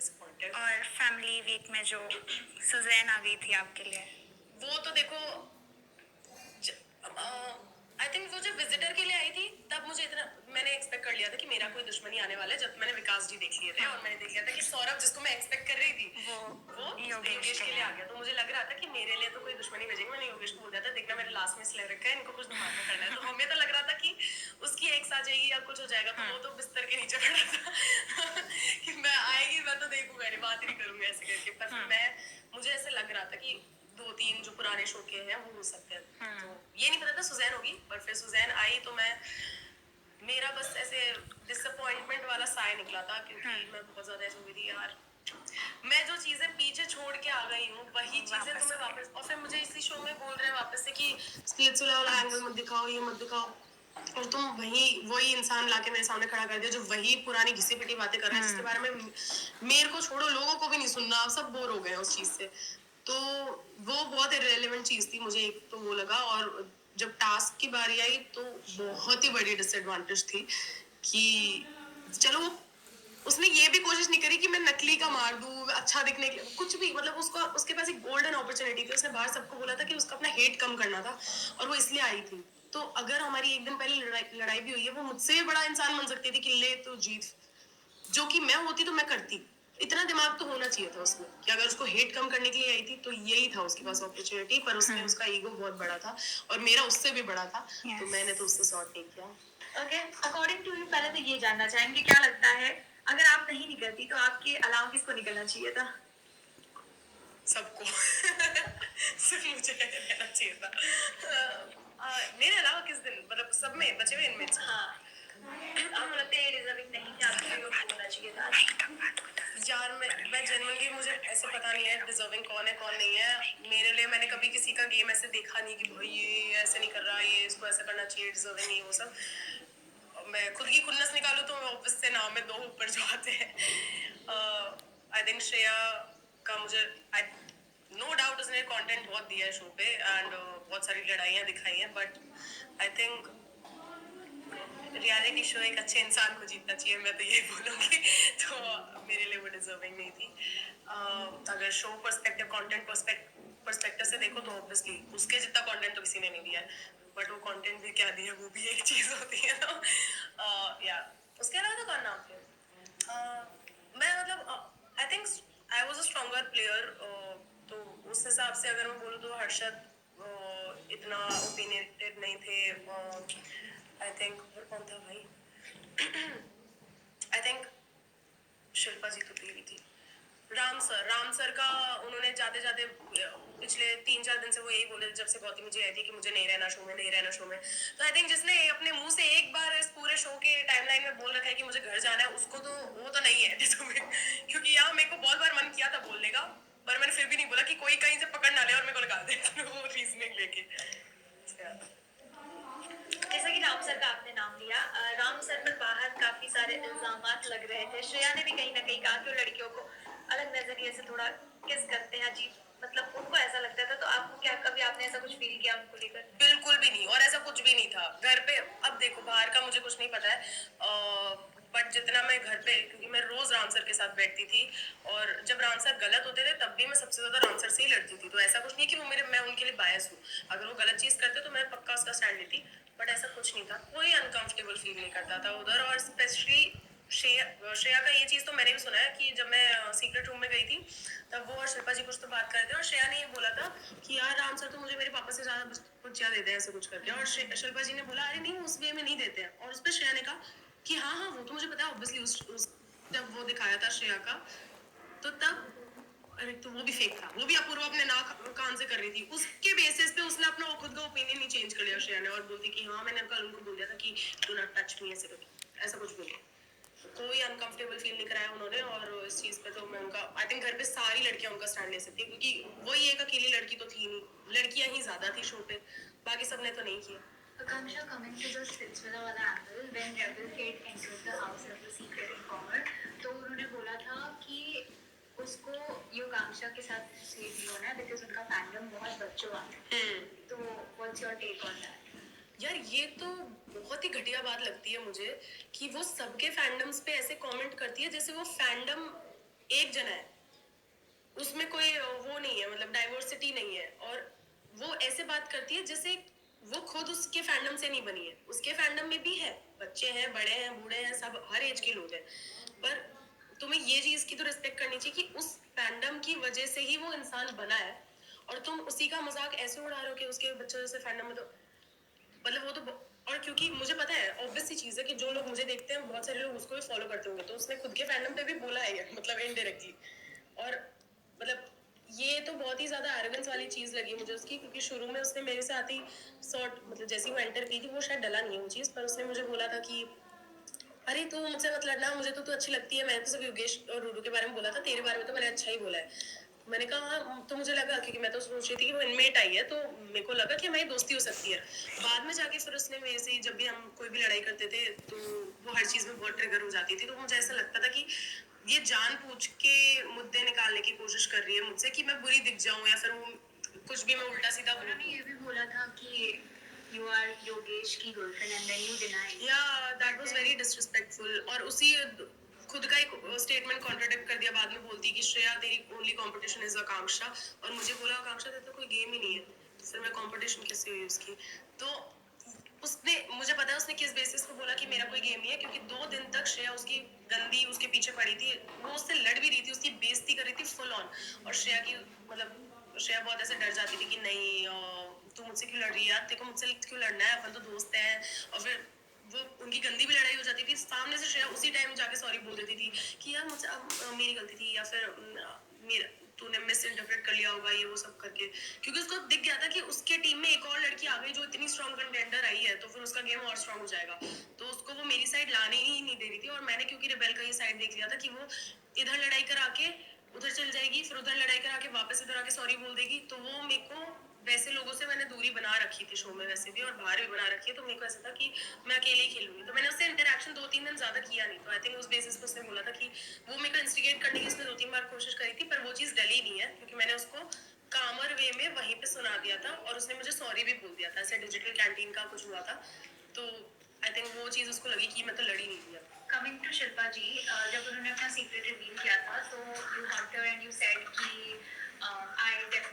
Disappointed. और family week में जो सुजैन आ गई थी आपके लिए, वो तो देखो, आई थिंक वो जब विजिटर के लिए आई थी तब मुझे इतना, मैंने एक्सपेक्ट कर लिया था कि मेरा कोई दुश्मनी आने वाला है। जब मैंने विकास जी देख लिए थे और मैंने देख लिया था कि सौरभ जिसको मैं एक्सपेक्ट कर रही थी वो योगेश के लिए आ गया, तो मुझे लग रहा था कि मेरे लिए तो कोई दुश्मनी भेजेगी। मैंने योगेश को बोल दिया था, देखना मेरे लास्ट में इसलिए रखा है, इनको कुछ दिमाग में करना है। तो हमें तो लग रहा था कि उसकी एक्स आ जाएगी या कुछ हो जाएगा, तो वो तो बिस्तर के नीचे खड़ा था कि मैं आएगी मैं तो देखूंगा नहीं, बात ही नहीं करूंगा ऐसे करके। पर फिर मैं, मुझे ऐसे लग रहा था कि 2-3 जो पुराने शो के हैं वो हो सकते हैं। तो ये नहीं पता था सुजैन होगी, पर फिर सुजैन आई तो मेरा बस ऐसे डिसअपॉइंटमेंट वाला साय निकला था, क्योंकि मैं बहुत ज्यादा ऐसे हुई थी यार, मैं जो चीजें पीछे छोड़ के आ गई हूँ वही चीजें तुम्हें वापस, और फिर मुझे इसी शो में बोल रहे हैं वापस से कि स्प्लिट्सविला वाला एंगल मत दिखाओ, ये मत दिखाओ, और तुम वही इंसान लाके मेरे सामने खड़ा कर दिया जो वही पुरानी घिसी पिटी बातें कर रहा है, जिसके बारे में मेरे को छोड़ो लोगों को भी नहीं सुनना, सब बोर हो गए उस चीज से। तो वो बहुत इरेलेवेंट चीज थी, मुझे एक तो वो लगा। और जब टास्क की बारी आई तो बहुत ही बड़ी डिसएडवांटेज थी कि चलो उसने ये भी कोशिश नहीं करी कि मैं नकली का मार दूं अच्छा दिखने के लिए, कुछ भी, मतलब उसको, उसके पास एक गोल्डन अपॉर्चुनिटी थी। उसने बाहर सबको बोला था कि उसका अपना हेट कम करना था और वो इसलिए आई थी। तो अगर हमारी एक दिन पहले लड़ाई भी हुई है, वो मुझसे भी बड़ा इंसान बन सकती थी कि ले तो जीत, जो कि मैं होती तो मैं करती। इतना दिमाग तो होना चाहिए था उसमें कि अगर उसको हेट कम करने के लिए आई थी तो यही था उसके पास अपॉर्चुनिटी, पर उसने, उसका ईगो बहुत बड़ा था और मेरा उससे भी बड़ा था। तो मैंने तो उससे सॉर्ट नहीं किया। ओके, अकॉर्डिंग टू यू पहले तो ये जानना चाहेंगे क्या लगता है अगर आप नहीं निकलती तो आपके अलावा किसको निकलना चाहिए था? सबको सिर्फ मुझे रहना चाहिए था। मेरे अलावा किस दिन, मतलब सब में बचे हुए इनमें हाँ, आपको लगता है ये डिजर्विंग नहीं कि आपको होना चाहिए था? यार मैं जनरली, मुझे ऐसे पता नहीं है डिजर्विंग कौन है कौन नहीं है। मेरे लिए मैंने कभी किसी का गेम ऐसे देखा नहीं कि भाई ये ऐसे नहीं कर रहा, ये इसको ऐसे करना चाहिए, डिजर्विंग नहीं, वो सब। मैं खुद की खुन्नस निकालूं तो ऑब्वियस से नाम में 2 ऊपर जो आते हैं। आई थिंक श्रेया का मुझे, नो डाउट उसने कंटेंट बहुत दिया है शो पे एंड बहुत सारी लड़ाइयाँ दिखाई हैं, but I think reality show एक अच्छे इंसान को जीतना चाहिए, मैं तो यही बोलूँगी। तो मेरे लिए वो डिजर्विंग नहीं थी। अगर शो पर्सपेक्टिव, कंटेंट पर्सपेक्टिव से देखो तो ऑब्वियसली उसके जितना कंटेंट तो किसी ने नहीं दिया है, बट वो कंटेंट भी क्या दिया वो भी एक चीज़ होती है ना। या उसके अलावा तो कौन नाम थे, मैं मतलब I think I was a stronger player. तो उस हिसाब से अगर मैं बोलूँ तो हर्षद इतना ओपिनियटेड नहीं थे। आई थिंक और कौन था भाई, आई थिंक शिल्पा जी तो तेरी थी। राम सर का उन्होंने जाते जाते पिछले 3-4 दिन से वो यही बोले जब से गौतमी जी आई थी कि मुझे नहीं रहना शो में, नहीं रहना शो में। तो आई थिंक जिसने अपने मुंह से एक बार इस पूरे शो के टाइमलाइन में बोल रखा है कि मुझे घर जाना है, उसको तो वो तो नहीं है क्योंकि यहाँ मेरे को बहुत बार मन किया था बोलने का, पर मैंने फिर भी नहीं बोला कि कोई कहीं से पकड़ ना ले और मेरे को लगा दे वो रीजनिंग लेके। जैसा कि राम सर का आपने नाम लिया, राम सर पर बाहर काफी सारे इल्जामात लग रहे थे। श्रेया ने भी कहीं ना कहीं कहा कि वो लड़कियों को अलग नजरिए से थोड़ा किस करते हैं, अजीब, मतलब उनको ऐसा लगता था। तो आपको क्या, कभी आपने ऐसा कुछ फील किया उनको लेकर? बिल्कुल भी नहीं, और ऐसा कुछ भी नहीं था घर पे। अब देखो बाहर का मुझे कुछ नहीं पता है, बट जितना मैं घर पे, क्योंकि मैं रोज राम सर के साथ बैठती थी और जब राम सर गलत होते थे तब भी मैं सबसे ज्यादा राम सर से ही लड़ती थी। तो ऐसा कुछ नहीं कि मैं उनके लिए बायस हूँ। अगर वो गलत चीज करते तो मैं पक्का उसका स्टैंड लेती, बट ऐसा कुछ नहीं था। कोई अनकंफर्टेबल फील नहीं करता था उधर। और स्पेशली श्रेया का ये चीज तो मैंने भी सुना है कि जब मैं सीक्रेट रूम में गई थी तब वो और शिल्पा जी कुछ तो बात कर रहे थे और श्रेया ने ये बोला था कि यार राम सर तो मुझे मेरे पापा से ज्यादा कुछ देते हैं ऐसे कुछ करके। और शिल्पा जी ने बोला अरे नहीं उस वे में नहीं देते हैं। और उस पर श्रेया ने कहा कि हाँ हाँ वो तो मुझे पता है ऑब्वियसली। जब वो दिखाया था श्रेया का तो तब, अरे तो वो भी फेक था, वो भी अपूर्वा अपने नाक कान से कर रही थी। उसके बेसिस पे उसने अपना खुद का ओपिनियन नहीं चेंज कर लिया श्रेया ने और बोलती कि हाँ मैंने कल उनको बोल दिया था कि डू नॉट टच मी, ऐसे करके ऐसा कुछ बोला। कोई अनकंफर्टेबल फील नहीं कराया उन्होंने। और इस चीज पे तो मैं उनका, आई थिंक घर पे सारी लड़कियां उनका स्टैंड ले सकती है, क्योंकि वही एक अकेली लड़की तो थी नहीं, लड़कियां ही ज्यादा थी शो पे, बाकी सबने तो नहीं किया। Akanksha, coming to the Splitsvilla वाला angle, when Rebel Kate entered the house as the secret informer, तो उन्होंने बोला था कि उसको योगांक्षा के साथ सेफ नहीं होना है बिकॉज उनका फैंडम बहुत बच्चों वाला है। तो what's your take on that? यार ये तो बहुत ही घटिया बात लगती है मुझे कि वो सबके फैंडम्स पे ऐसे कमेंट करती है जैसे वो फैंडम एक जना है, उसमें कोई वो नहीं है, मतलब डाइवर्सिटी नहीं है, और वो ऐसे बात करती है जैसे वो खुद उसके फैंडम से नहीं बनी है। उसके फैंडम में भी है, बच्चे हैं, बड़े हैं, बूढ़े हैं, सब हर एज के लोग हैं, पर तुम्हें ये चीज की तो रिस्पेक्ट करनी चाहिए कि उस फैंडम की वजह से ही वो इंसान बना है, और तुम उसी का मजाक ऐसे उड़ा रहे हो कि उसके बच्चों जैसे फैंडम में, तो मतलब वो तो, और क्योंकि मुझे पता है ऑब्वियस सी चीज है कि जो लोग मुझे देखते हैं बहुत सारे लोग उसको भी फॉलो करते होंगे, तो उसने खुद के फैंडम पे भी बोला है ये, मतलब इनडायरेक्टली। और मतलब ये तो बहुत ही ज्यादा एरोगेंस वाली चीज लगी मुझे उसकी, क्योंकि शुरू में उसने मेरे से आती सॉर्ट, मतलब जैसे वो एंटर की थी, वो शायद डला नहीं है वो चीज, पर उसने मुझे बोला था कि अरे तू मुझसे मत लड़ना, मुझे तो तू अच्छी लगती है, मैंने तो सिर्फ योगेश और रूडू के बारे में बोला था, तेरे बारे में तो मैंने अच्छा ही बोला है। मैंने कहा हाँ, तो मुझे लगा, क्योंकि मैं तो सोच रही थी कि वो इनमेट आई है, तो मेरे को लगा कि हमारी दोस्ती हो सकती है। बाद में जाके फिर उसने मेरे से, जब भी हम कोई भी लड़ाई करते थे, तो वो हर चीज में बहुत ट्रिगर हो जाती थी, तो मुझे ऐसा लगता था कि ये जानबूझ के मुद्दे निकालने की कोशिश कर रही है मुझसे, कि मैं बुरी दिख जाऊं, या फिर वो कुछ भी मैं उल्टा सीधा बोल उन्होंने ये भी बोला था कि you are योगेश की girlfriend and then you deny it. या दैट वाज वेरी डिसरिस्पेक्टफुल। और उसी खुद का एक स्टेटमेंट कॉन्ट्राडिक्ट कर दिया, बाद में बोलती कि श्रेया तेरी ओनली कंपटीशन इज आकांक्षा, और मुझे बोला आकांक्षा तेरे तो कोई गेम ही नहीं है, तो फिर मैं कंपटीशन कैसे हुई उसकी। तो उसने, मुझे पता है उसने किस बेसिस पे बोला कि मेरा कोई गेम नहीं है, क्योंकि 2 दिन तक श्रेया उसकी गंदी उसके पीछे पड़ी थी, वो उससे लड़ भी रही थी, उसकी बेइज्जती कर रही थी फुल ऑन, और श्रेया की, मतलब श्रेया बहुत ऐसे डर जाती थी कि नहीं तू मुझसे क्यों लड़ रही है यार, तेरे को मुझसे क्यों लड़ना है, अपन तो दोस्त हैं। और फिर वो उनकी गंदी भी लड़ाई हो जाती थी, सामने से श्रेया उसी टाइम जाके सॉरी बोल देती थी कि यार मुझसे मेरी गलती थी, या फिर मेरा तूने मिस इंटरप्रेट कर लिया होगा, ये वो सब करके, क्योंकि उसको दिख गया था कि उसके टीम में एक और लड़की आ गई जो इतनी स्ट्रॉन्ग कंटेंडर आई है, तो फिर उसका गेम और स्ट्रॉन्ग हो जाएगा, तो उसको वो मेरी साइड लाने ही नहीं दे रही थी। और मैंने क्योंकि रिबेल का ये साइड देख लिया था कि वो इधर लड़ाई करा के उधर चल जाएगी, फिर उधर लड़ाई करा के वापस इधर आके सॉरी बोल देगी, तो वो मेरे को, वैसे लोगों से मैंने दूरी बना रखी थी शो में वैसे भी, और बाहर भी बना रखी है, तो मेरे को ऐसा था कि मैं अकेले ही खेलूंगी, तो मैंने उससे इंटरेक्शन 2-3 दिन ज्यादा किया नहीं, तो आई थिंक उस बेसिस पे उसने बोला था कि वो मेरे को इंस्टिगेट करने की उसने 2-3 बार कोशिश करी थी, पर वो चीज डली नहीं है, क्योंकि मैंने उसको कामर वे में वहीं पे सुना दिया था, और उसने मुझे सॉरी भी बोल दिया था, ऐसे डिजिटल कैंटीन का कुछ हुआ था, तो आई थिंक वो चीज उसको लगी कि मैं तो लड़ी नहीं थी। Coming to शिल्पा जी, जब उन्होंने अपना सीक्रेट रिवील किया था, तो you hugged her and you said कि I definitely